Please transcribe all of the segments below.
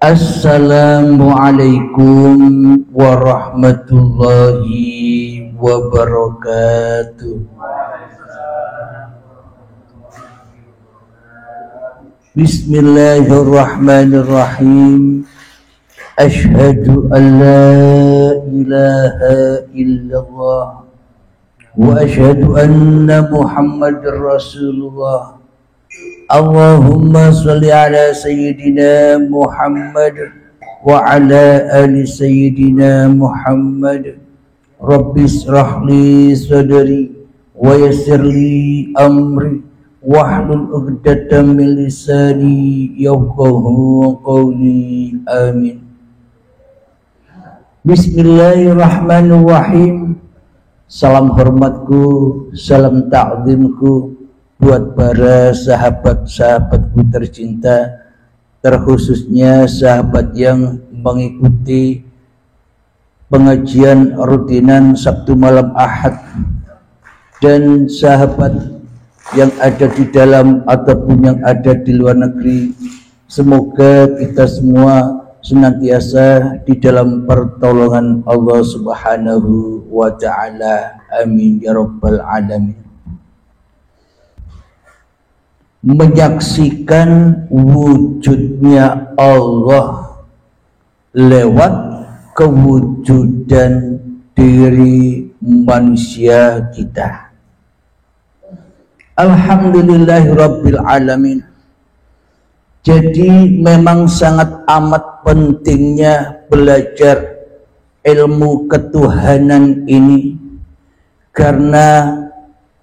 Assalamualaikum warahmatullahi wabarakatuh. Bismillahirrahmanirrahim. Ashhadu an la ilaha illallah wa ashhadu anna Muhammadar Rasulullah. Allahumma salli ala Sayyidina Muhammad wa ala ali Sayyidina Muhammad. Rabbi israh li sadri wa yassir li amri wahlul 'uqdatam min lisani yafqahu qawli. Amin. Bismillahirrahmanirrahim. Salam hormatku, salam ta'zimku buat para sahabat-sahabatku tercinta, terkhususnya sahabat yang mengikuti pengajian rutinan Sabtu malam Ahad, dan sahabat yang ada di dalam ataupun yang ada di luar negeri. Semoga kita semua senantiasa di dalam pertolongan Allah Subhanahu wa ta'ala. Amin ya rabbal alamin. Menyaksikan wujudnya Allah lewat kewujudan diri manusia kita. Alhamdulillahirabbil alamin. Jadi memang sangat amat pentingnya belajar ilmu ketuhanan ini, karena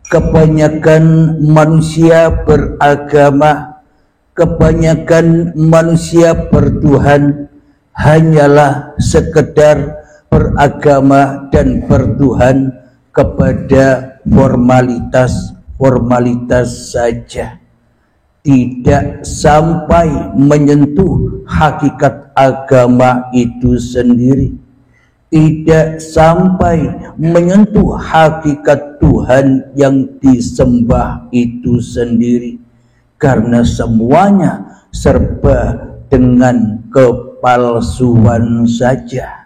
kebanyakan manusia beragama, kebanyakan manusia bertuhan hanyalah sekedar beragama dan bertuhan kepada formalitas saja, tidak sampai menyentuh hakikat agama itu sendiri, tidak sampai menyentuh hakikat Tuhan yang disembah itu sendiri, karena semuanya serba dengan kepalsuan saja,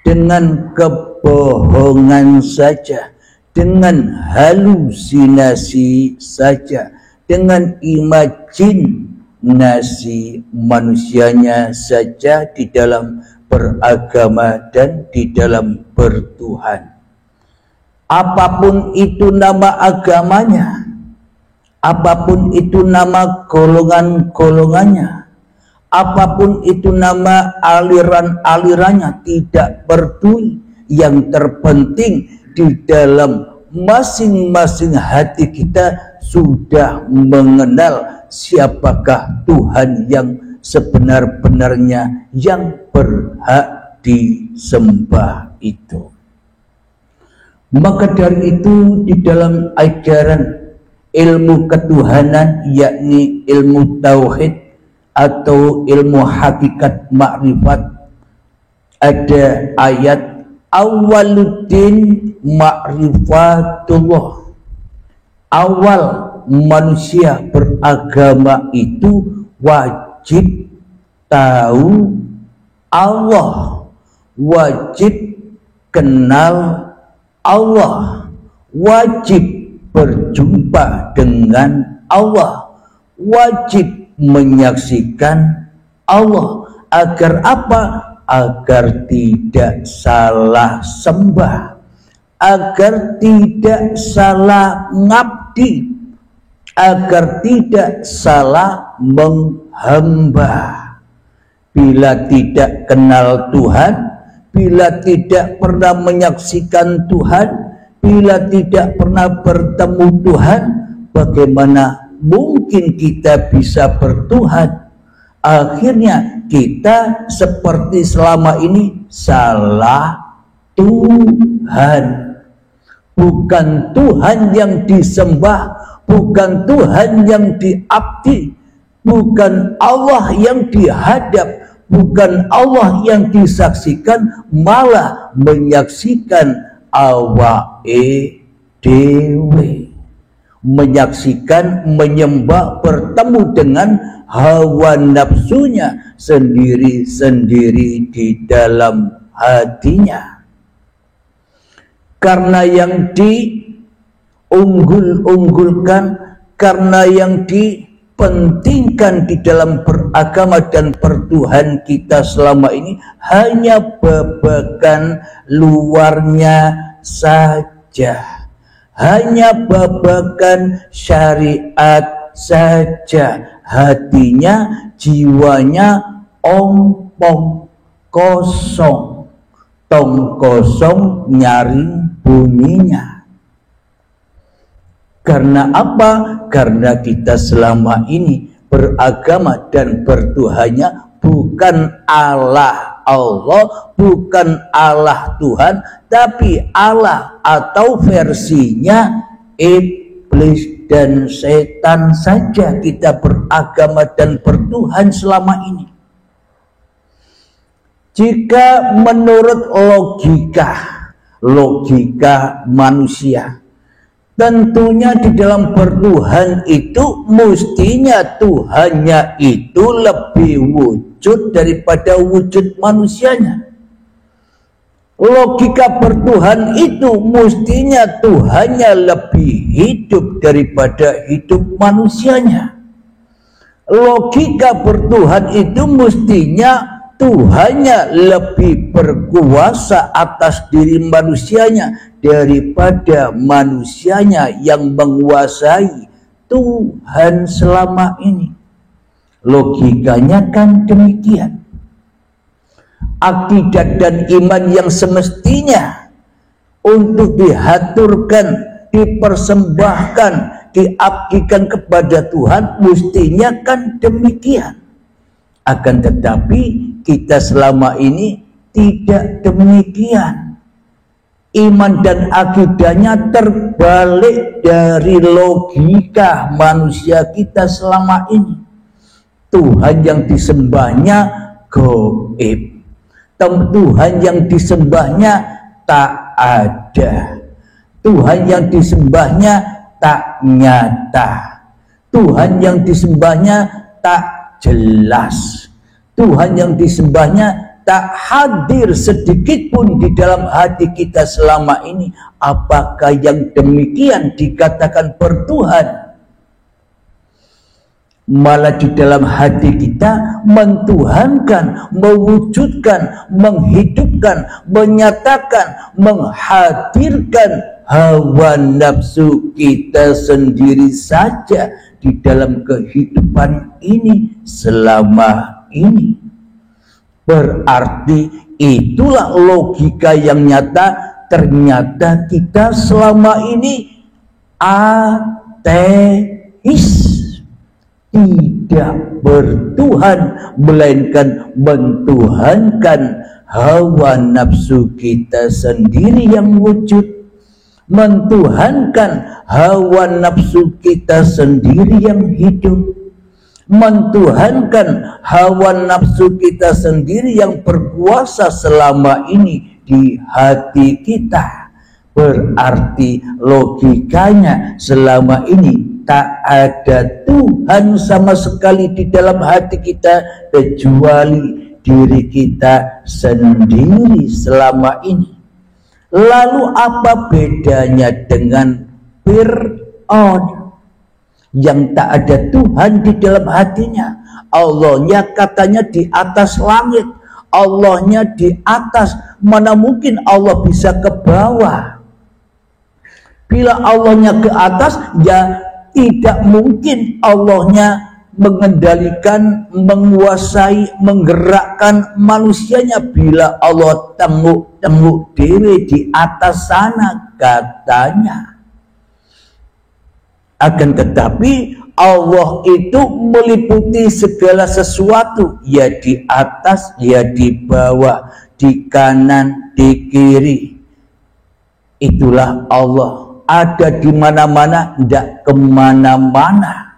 dengan kebohongan saja, dengan halusinasi saja, dengan imajinasi manusianya saja di dalam beragama dan di dalam bertuhan. Apapun itu nama agamanya, apapun itu nama golongan-golongannya, apapun itu nama aliran-alirannya, tidak peduli. Yang terpenting di dalam masing-masing hati kita sudah mengenal siapakah Tuhan yang sebenar-benarnya yang berhak disembah itu. Maka dari itu di dalam ajaran ilmu ketuhanan, yakni ilmu tauhid atau ilmu hakikat makrifat, ada ayat awaluddin ma'rifatullah. Awal manusia beragama itu wajib tahu Allah, wajib kenal Allah, wajib berjumpa dengan Allah, wajib menyaksikan Allah. Agar apa? Agar tidak salah sembah, agar tidak salah ngabdi, agar tidak salah menghamba. Bila tidak kenal Tuhan, bila tidak pernah menyaksikan Tuhan, bila tidak pernah bertemu Tuhan, bagaimana mungkin kita bisa bertuhan? Akhirnya kita seperti selama ini salah Tuhan. Bukan Tuhan yang disembah, bukan Tuhan yang diabdi, bukan Allah yang dihadap, bukan Allah yang disaksikan, malah menyaksikan awake dewe. menyaksikan, menyembah, bertemu dengan hawa nafsunya sendiri-sendiri di dalam hatinya. Karena yang diunggul-unggulkan, karena yang dipentingkan di dalam beragama dan pertuhan kita selama ini hanya babagan luarnya saja, hanya babagan syariat saja. Hatinya, jiwanya ompong, kosong, tong kosong nyaring bunyinya. Karena apa? Karena kita selama ini beragama dan bertuhannya bukan Allah, bukan Allah Tuhan, tapi Allah atau versinya iblis dan setan saja kita beragama dan bertuhan selama ini. Jika menurut logika manusia, tentunya di dalam bertuhan itu mestinya Tuhannya itu lebih wujud daripada wujud manusianya. Logika bertuhan itu mestinya Tuhannya lebih hidup daripada hidup manusianya. Logika bertuhan itu mestinya Tuhannya lebih berkuasa atas diri manusianya daripada manusianya yang menguasai Tuhan selama ini. Logikanya kan demikian. Akidat dan iman yang semestinya untuk dihaturkan, dipersembahkan, diabdikan kepada Tuhan mestinya kan demikian. Akan tetapi kita selama ini tidak demikian. Iman dan akidahnya terbalik dari logika manusia kita selama ini. Tuhan yang disembahnya gaib, Tuhan yang disembahnya tak ada, Tuhan yang disembahnya tak nyata, Tuhan yang disembahnya tak jelas, Tuhan yang disembahnya tak hadir sedikit pun di dalam hati kita selama ini. Apakah yang demikian dikatakan bertuhan? Malah di dalam hati kita mentuhankan, mewujudkan, menghidupkan, menyatakan, menghadirkan hawa nafsu kita sendiri saja di dalam kehidupan ini selama ini. Berarti itulah logika yang nyata. Ternyata kita selama ini ateis, tidak bertuhan, melainkan mentuhankan hawa nafsu kita sendiri yang wujud, mentuhankan hawa nafsu kita sendiri yang hidup, mentuhankan hawa nafsu kita sendiri yang berkuasa selama ini di hati kita. Berarti logikanya selama ini tak ada Tuhan sama sekali di dalam hati kita kecuali diri kita sendiri selama ini. Lalu apa bedanya dengan Fir'aun yang tak ada Tuhan di dalam hatinya? Allahnya katanya di atas langit, Allahnya di atas. Mana mungkin Allah bisa ke bawah? Bila Allahnya ke atas, ya tidak mungkin Allahnya mengendalikan, menguasai, menggerakkan manusianya. Bila Allah tenguk-tenguk dewe di atas sana katanya. Akan tetapi Allah itu meliputi segala sesuatu, ya di atas, ya di bawah, di kanan, di kiri. Itulah Allah. Ada di mana-mana, tidak kemana-mana.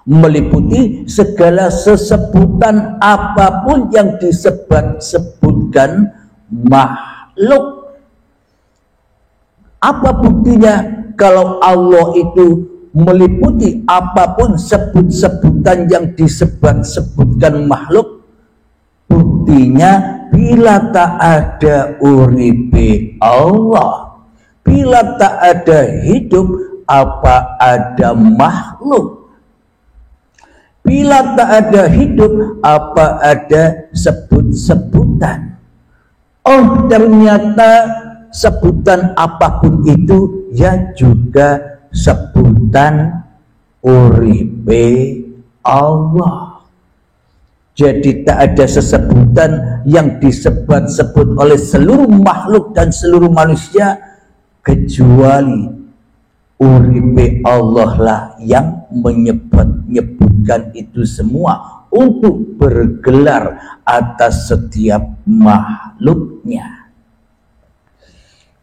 Meliputi segala sesebutan apapun yang disebut-sebutkan makhluk. Apa buktinya? kalau Allah itu meliputi apapun sebut-sebutan yang disebut-sebutkan makhluk, buktinya bila tak ada uripe Allah, bila tak ada hidup, apa ada makhluk? Bila tak ada hidup, apa ada sebut-sebutan? Oh, ternyata sebutan apapun itu ya juga sebutan uripe Allah. Jadi tak ada sesebutan yang disebut-sebut oleh seluruh makhluk dan seluruh manusia kecuali uripe Allah lah yang menyebutkan itu semua untuk bergelar atas setiap makhluknya.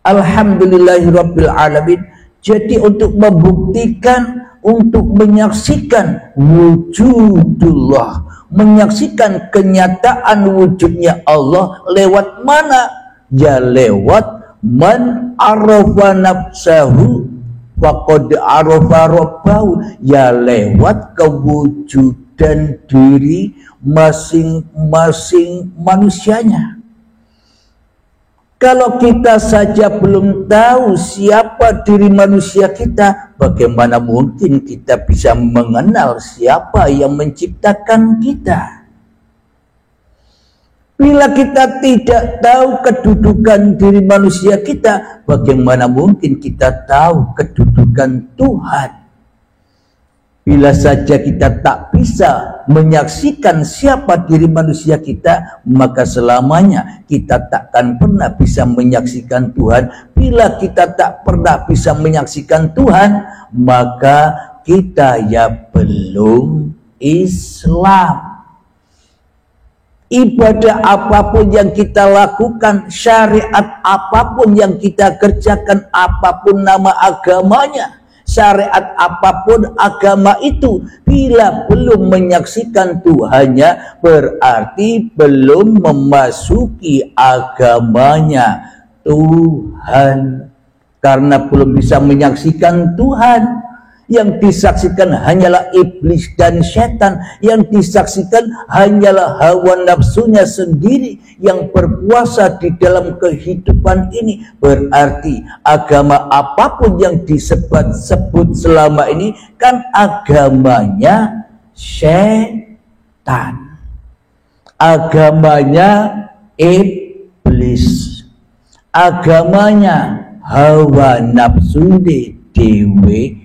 Alhamdulillahirabbil alamin. Jadi untuk membuktikan, untuk menyaksikan wujudullah, menyaksikan kenyataan wujudnya Allah lewat mana? Ya lewat man arafa nafsahu faqad arafa rabbahu, ya lewat kewujudan diri masing-masing manusianya. Kalau kita saja belum tahu siapa diri manusia kita, bagaimana mungkin kita bisa mengenal siapa yang menciptakan kita? Bila kita tidak tahu kedudukan diri manusia kita, bagaimana mungkin kita tahu kedudukan Tuhan? Bila saja kita tak bisa menyaksikan siapa diri manusia kita, maka selamanya kita takkan pernah bisa menyaksikan Tuhan. Bila kita tak pernah bisa menyaksikan Tuhan, maka kita ya belum Islam. Ibadah apapun yang kita lakukan, syariat apapun yang kita kerjakan, apapun nama agamanya, syariat apapun agama itu, bila belum menyaksikan Tuhannya, berarti belum memasuki agamanya Tuhan. Karena belum bisa menyaksikan Tuhan, yang disaksikan hanyalah iblis dan setan, yang disaksikan hanyalah hawa nafsunya sendiri yang berkuasa di dalam kehidupan ini. Berarti agama apapun yang disebut-sebut selama ini kan agamanya setan, agamanya iblis, agamanya hawa nafsu dewe.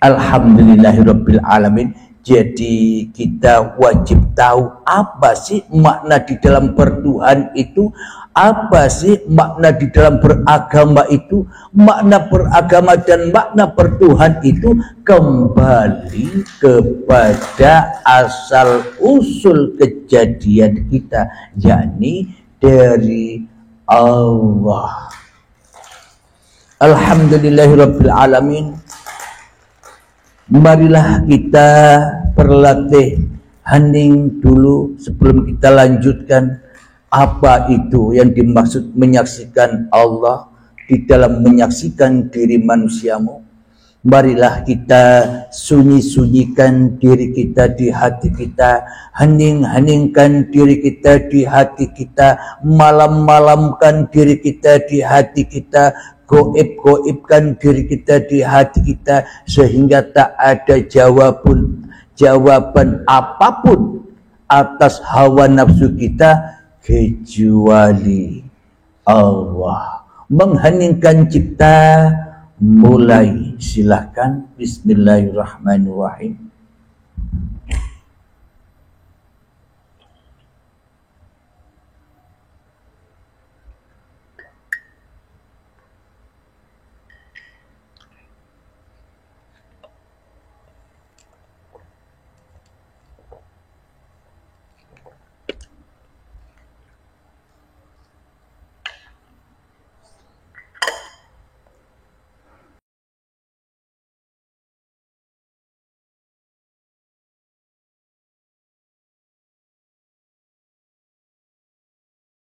Alhamdulillahirabbil alamin. Jadi kita wajib tahu apa sih makna di dalam bertuhan itu, apa sih makna di dalam beragama itu. Makna beragama dan makna bertuhan itu kembali kepada asal usul kejadian kita, yakni dari Allah. Alhamdulillahirabbil alamin. Marilah kita berlatih hening dulu sebelum kita lanjutkan apa itu yang dimaksud menyaksikan Allah di dalam menyaksikan diri manusiamu. Marilah kita sunyi-sunyikan diri kita di hati kita, hening-heningkan diri kita di hati kita, malam-malamkan diri kita di hati kita, goib-goibkan diri kita di hati kita, sehingga tak ada jawaban apapun atas hawa nafsu kita kecuali Allah. Mengheningkan cipta, mulai, silahkan. Bismillahirrahmanirrahim.